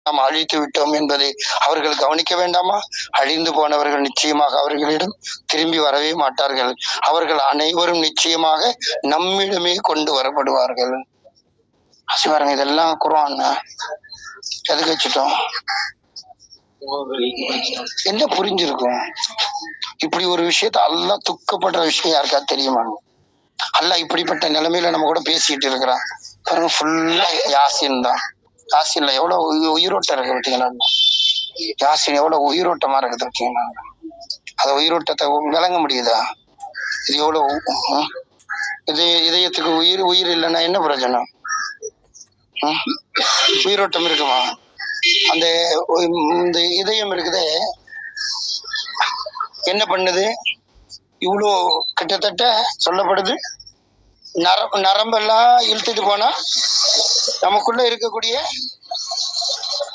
நாம் அழித்து விட்டோம் என்பதை அவர்கள் கவனிக்க வேண்டாமா? அழிந்து போனவர்கள் நிச்சயமாக அவர்களிடம் திரும்பி வரவே மாட்டார்கள். அவர்கள் அனைவரும் நிச்சயமாக நம்மிடமே கொண்டு வரப்படுவார்கள். பாருங்க, இதெல்லாம் குர்ஆன். எதுக்கு வச்சுட்டோம்? என்ன புரிஞ்சிருக்கும்? இப்படி ஒரு விஷயத்த அல்லாஹ் துக்கப்படுற விஷயம் யாருக்கா தெரியுமா? அல்லாஹ் இப்படிப்பட்ட நிலைமையில நம்ம கூட பேசிட்டு இருக்கிறான் பாருங்க. ஃபுல்லா யாசின் தான். யாசின்ல எவ்வளவு உயிரோட்டம் இருக்கு பார்த்தீங்களா? யாசின் எவ்வளவு உயிரோட்டமா இருக்குது பார்த்தீங்களா? அது உயிரோட்டத்தை விளங்க முடியுதா? இது எவ்வளவு இதயத்துக்கு உயிர் இல்லைன்னா என்ன பிரயோஜனம்? உயிரோட்டம் இருக்குமா? அந்த இந்த இதயம் இருக்குதே என்ன பண்ணுது? இவ்வளோ கிட்டத்தட்ட சொல்லப்படுது நரம்பெல்லாம் இழுத்துட்டு போனா நமக்குள்ள இருக்கக்கூடிய